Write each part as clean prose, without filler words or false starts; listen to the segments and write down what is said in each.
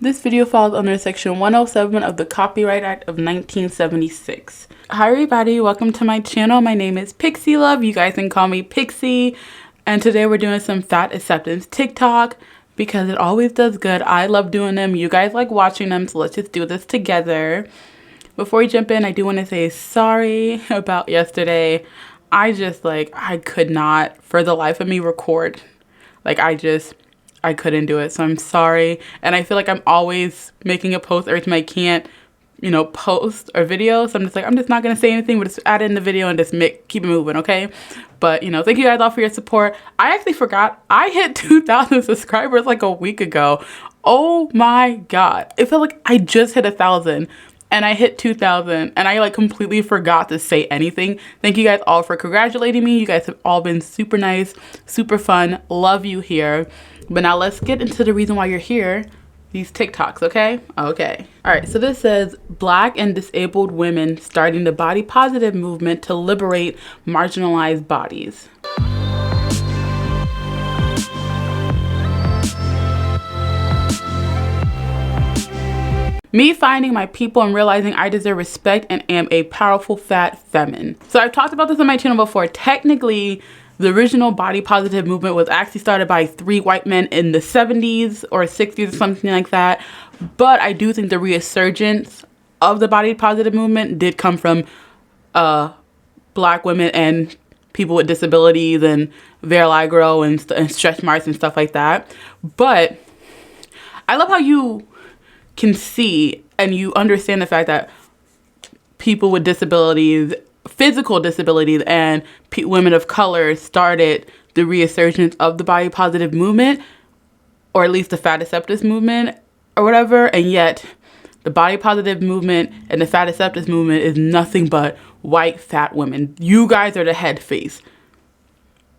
This video falls under Section 107 of the Copyright Act of 1976. Hi everybody, welcome to my channel. My name is Pixie Love. You guys can call me Pixie. And today we're doing some fat acceptance TikTok because it always does good. I love doing them. You guys like watching them, so let's just do this together. Before we jump in, I do want to say sorry about yesterday. I could not for the life of me record. I couldn't do it, so I'm sorry. And I feel like I'm always making a post every time I can't, post a video. So I'm just not gonna say anything, but just add in the video and just keep it moving, okay? But thank you guys all for your support. I actually forgot I hit 2,000 subscribers like a week ago. Oh my god, it felt like I just hit 1,000 and I hit 2,000 and I completely forgot to say anything. Thank you guys all for congratulating me. You guys have all been super nice, super fun. Love you here. But now let's get into the reason why you're here. These TikToks, okay? Okay. All right, so this says, Black and disabled women starting the body positive movement to liberate marginalized bodies. Me finding my people and realizing I deserve respect and am a powerful fat feminine. So I've talked about this on my channel before. Technically, the original body positive movement was actually started by 3 white men in the 70s or 60s or something like that. But I do think the resurgence of the body positive movement did come from Black women and people with disabilities and vitiligo and stretch marks and stuff like that. But I love how you can see and you understand the fact that people with disabilities, physical disabilities, and women of color started the resurgence of the body positive movement, or at least the fat acceptance movement or whatever. And yet the body positive movement and the fat acceptance movement is nothing but white fat women. You guys are the head face.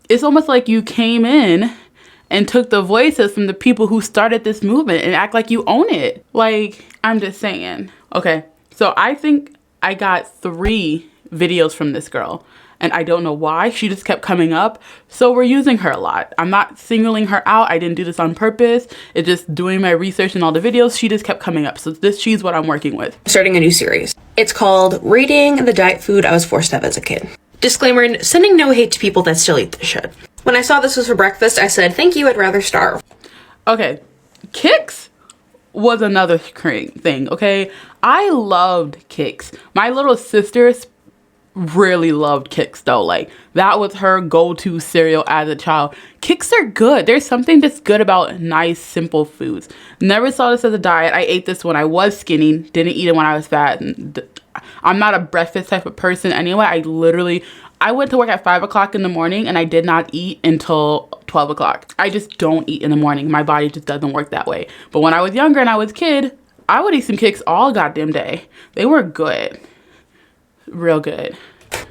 It's almost like you came in and took the voices from the people who started this movement and act like you own it. I'm just saying. Okay, so I think I got 3 videos from this girl and I don't know why. She just kept coming up, so we're using her a lot. I'm not singling her out. I didn't do this on purpose. It's just doing my research in all the videos. She just kept coming up, so she's what I'm working with. Starting a new series. It's called Rating the Diet Food I Was Forced to Have as a Kid. Disclaimer, sending no hate to people that still eat this shit. When I saw this was for breakfast, I said, thank you, I'd rather starve. Okay, Kix was another thing, okay? I loved Kix. My little sister really loved Kix though. That was her go-to cereal as a child. Kix are good. There's something that's good about nice, simple foods. Never saw this as a diet. I ate this when I was skinny. Didn't eat it when I was fat. I'm not a breakfast type of person anyway. I went to work at 5 o'clock in the morning and I did not eat until 12 o'clock. I just don't eat in the morning. My body just doesn't work that way. But when I was younger and I was a kid, I would eat some Kix all goddamn day. They were good. Real good.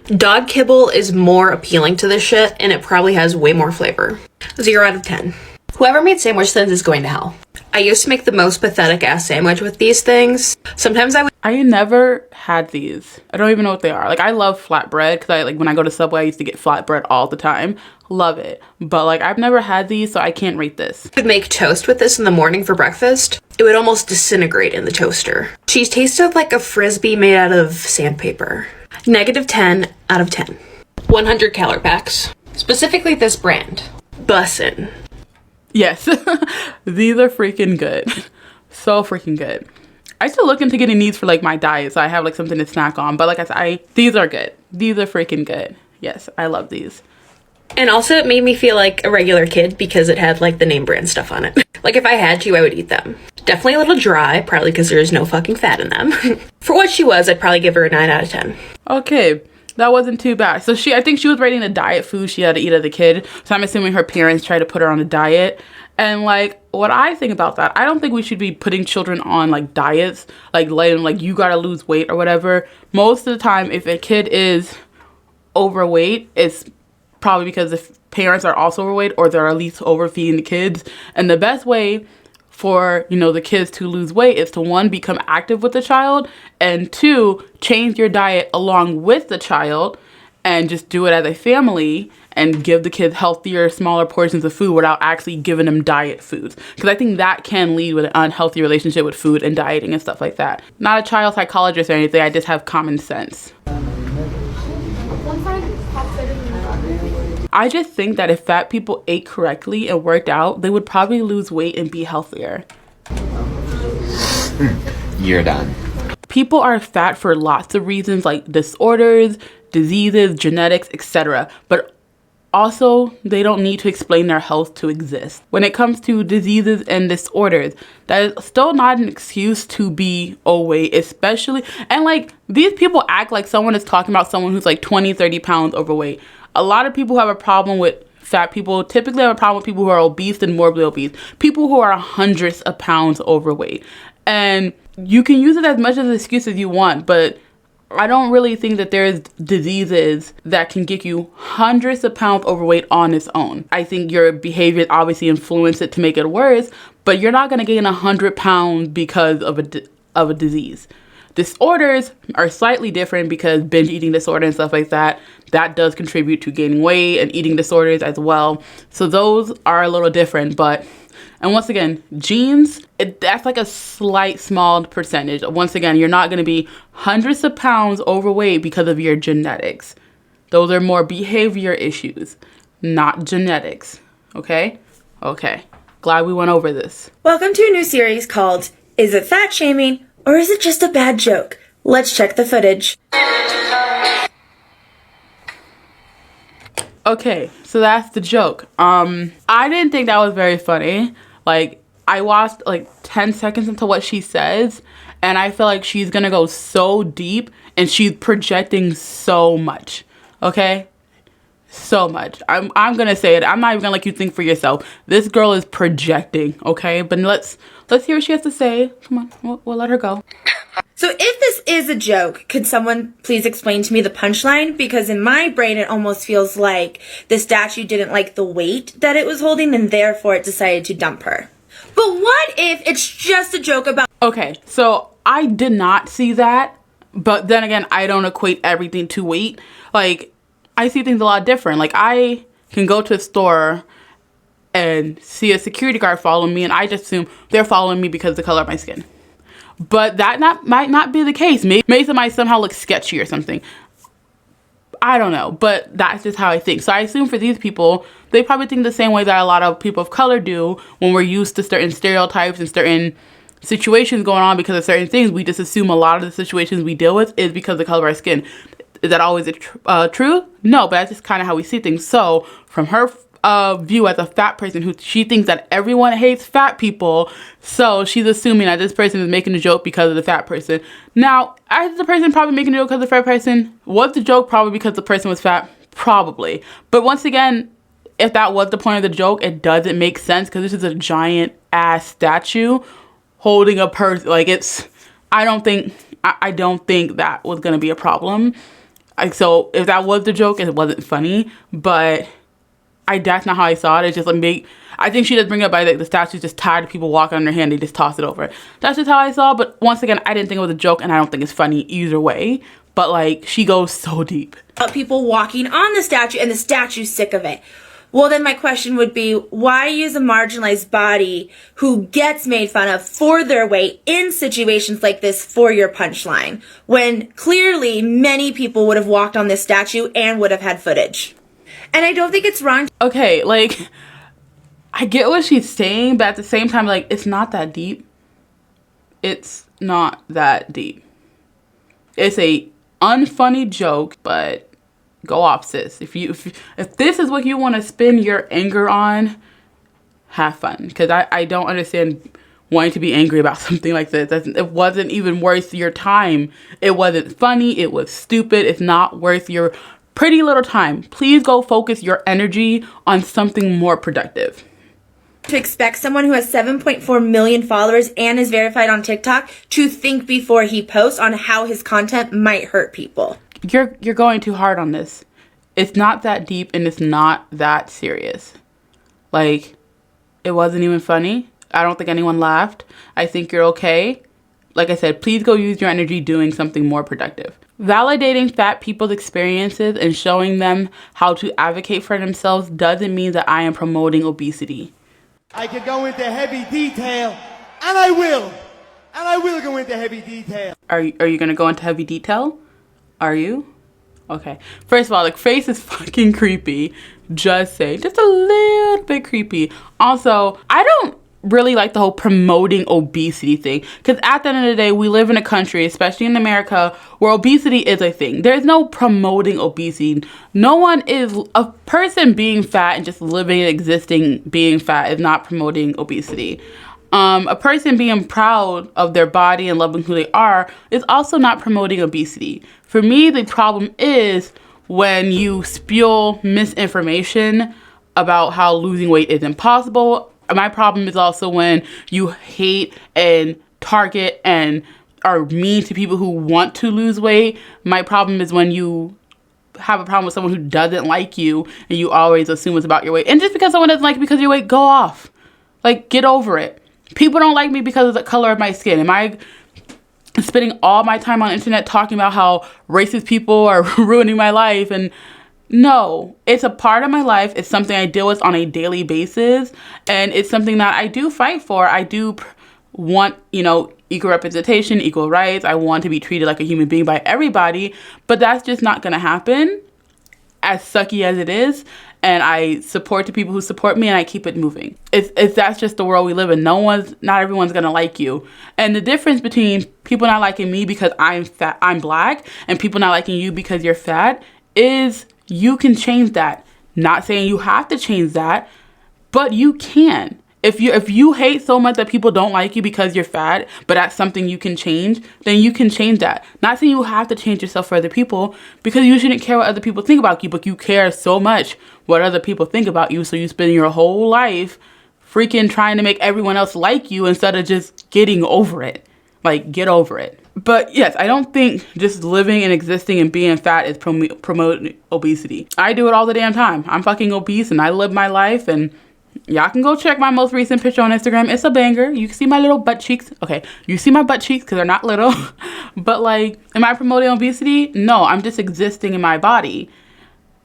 Dog kibble is more appealing to this shit, and it probably has way more flavor. 0 out of 10. Whoever made sandwich thins is going to hell. I used to make the most pathetic ass sandwich with these things. Sometimes I never had these. I don't even know what they are. I love flatbread because when I go to Subway, I used to get flatbread all the time. Love it. But I've never had these, so I can't rate this. I would make toast with this in the morning for breakfast. It would almost disintegrate in the toaster. She tasted like a Frisbee made out of sandpaper. -10 out of 10. 100 calorie packs. Specifically this brand. Bussin'. Yes, these are freaking good. So freaking good. I still look into getting these for my diet, so I have something to snack on. But these are good. These are freaking good. Yes, I love these. And also it made me feel like a regular kid because it had the name brand stuff on it. If I had to, I would eat them. Definitely a little dry, probably because there's no fucking fat in them. For what she was, I'd probably give her a 9 out of 10. Okay, that wasn't too bad. So I think she was rating a diet food she had to eat as a kid. So I'm assuming her parents tried to put her on a diet. And what I think about that, I don't think we should be putting children on diets, letting them you gotta lose weight or whatever. Most of the time, if a kid is overweight, it's probably because the parents are also overweight or they're at least overfeeding the kids. And the best way for the kids to lose weight is to 1, become active with the child, and 2, change your diet along with the child and just do it as a family and give the kids healthier, smaller portions of food without actually giving them diet foods. Because I think that can lead with an unhealthy relationship with food and dieting and stuff like that. Not a child psychologist or anything, I just have common sense. I just think that if fat people ate correctly and worked out, they would probably lose weight and be healthier. You're done. People are fat for lots of reasons, like disorders, diseases, genetics, etc. But also, they don't need to explain their health to exist. When it comes to diseases and disorders, that is still not an excuse to be overweight, especially, and like, these people act like someone is talking about someone who's like 20, 30 pounds overweight. A lot of people who have a problem with fat people typically have a problem with people who are obese and morbidly obese, people who are hundreds of pounds overweight. And you can use it as much as an excuse as you want, but I don't really think that there's diseases that can get you hundreds of pounds overweight on its own. I think your behavior obviously influence it to make it worse, but you're not going to gain 100 pounds because of a disease. Disorders are slightly different because binge eating disorder and stuff like that does contribute to gaining weight, and eating disorders as well. So those are a little different, but, and once again, genes, that's like a slight small percentage. Once again, you're not going to be hundreds of pounds overweight because of your genetics. Those are more behavior issues, not genetics. Okay? Okay. Glad we went over this. Welcome to a new series called Is It Fat Shaming or Is It Just a Bad Joke? Let's check the footage. Okay, so that's the joke. I didn't think that was very funny. Like, I watched like 10 seconds into what she says, and I feel like she's gonna go so deep and she's projecting so much. Okay? So much. I'm gonna say it. I'm not even gonna let you think for yourself. This girl is projecting, okay? But let's hear what she has to say. Come on, we'll let her go. So if this is a joke, could someone please explain to me the punchline? Because in my brain, it almost feels like the statue didn't like the weight that it was holding and therefore it decided to dump her. But what if it's just a joke about... Okay, so I did not see that. But then again, I don't equate everything to weight. Like, I see things a lot different. Like, I can go to a store and see a security guard following me, and I just assume they're following me because of the color of my skin. But that might not be the case. Maybe somebody somehow looks sketchy or something. I don't know, but that's just how I think. So I assume for these people, they probably think the same way that a lot of people of color do when we're used to certain stereotypes and certain situations going on because of certain things. We just assume a lot of the situations we deal with is because of the color of our skin. Is that always true? No, but that's just kind of how we see things. So from her view as a fat person, who she thinks that everyone hates fat people, so she's assuming that this person is making a joke because of the fat person. Now, is the person probably making a joke because of the fat person? Was the joke probably because the person was fat? Probably. But once again, if that was the point of the joke, it doesn't make sense because this is a giant ass statue holding a person. Like, it's, I don't think that was gonna be a problem. So if that was the joke, it wasn't funny, but that's not how I saw it. It's just like, I think she does bring it up by like the statue's just tired of people walking on their hand, they just toss it over. That's just how I saw it. But once again, I didn't think it was a joke, and I don't think it's funny either way. But like, she goes so deep. People walking on the statue and the statue's sick of it. Well, then my question would be, why use a marginalized body who gets made fun of for their weight in situations like this for your punchline, when clearly many people would have walked on this statue and would have had footage? And I don't think it's wrong. Okay, like, I get what she's saying, but at the same time, like, it's not that deep. It's not that deep. It's a unfunny joke, but go off, sis. If this is what you want to spin your anger on, have fun. Because I don't understand wanting to be angry about something like this. It wasn't even worth your time. It wasn't funny. It was stupid. It's not worth your pretty little time. Please go focus your energy on something more productive. To expect someone who has 7.4 million followers and is verified on TikTok to think before he posts on how his content might hurt people. You're going too hard on this. It's not that deep and it's not that serious. Like, it wasn't even funny. I don't think anyone laughed. I think you're okay. Like I said, please go use your energy doing something more productive. Validating fat people's experiences and showing them how to advocate for themselves doesn't mean that I am promoting obesity. I could go into heavy detail, and I will. And I will go into heavy detail. Are you gonna go into heavy detail? Are you? Okay. First of all, the face is fucking creepy. Just say, just a little bit creepy. Also, I don't really like the whole promoting obesity thing, because at the end of the day, we live in a country, especially in America, where obesity is a thing. There's no promoting obesity. No one is, a person being fat and just living and existing being fat is not promoting obesity. A person being proud of their body and loving who they are is also not promoting obesity. For me, the problem is when you spew misinformation about how losing weight is impossible. My problem is also when you hate and target and are mean to people who want to lose weight. My problem is when you have a problem with someone who doesn't like you and you always assume it's about your weight. And just because someone doesn't like you because of your weight, go off. Like, get over it. People don't like me because of the color of my skin. Am I spending all my time on the internet talking about how racist people are ruining my life? And no, it's a part of my life. It's something I deal with on a daily basis. And it's something that I do fight for. I do want, equal representation, equal rights. I want to be treated like a human being by everybody. But that's just not going to happen, as sucky as it is. And I support the people who support me, and I keep it moving. That's just the world we live in. Not everyone's gonna like you. And the difference between people not liking me because I'm fat, I'm black, and people not liking you because you're fat is you can change that. Not saying you have to change that, but you can. If you hate so much that people don't like you because you're fat, but that's something you can change, then you can change that. Not saying you have to change yourself for other people, because you shouldn't care what other people think about you, but you care so much what other people think about you, so you spend your whole life freaking trying to make everyone else like you instead of just getting over it. Like, get over it. But yes, I don't think just living and existing and being fat is promoting obesity. I do it all the damn time. I'm fucking obese and I live my life, and y'all can go check my most recent picture on Instagram. It's a banger. You can see my little butt cheeks. Okay, you see my butt cheeks because they're not little. But like, am I promoting obesity? No, I'm just existing in my body.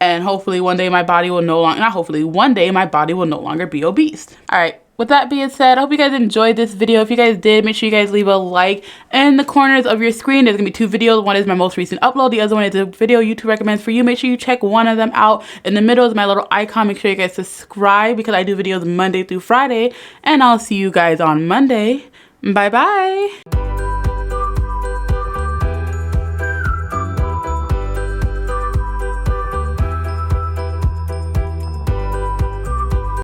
And hopefully one day my body will one day my body will no longer be obese. All right, with that being said, I hope you guys enjoyed this video. If you guys did, make sure you guys leave a like. In the corners of your screen, there's gonna be two videos. One is my most recent upload. The other one is a video YouTube recommends for you. Make sure you check one of them out. In the middle is my little icon. Make sure you guys subscribe because I do videos Monday through Friday. And I'll see you guys on Monday. Bye-bye.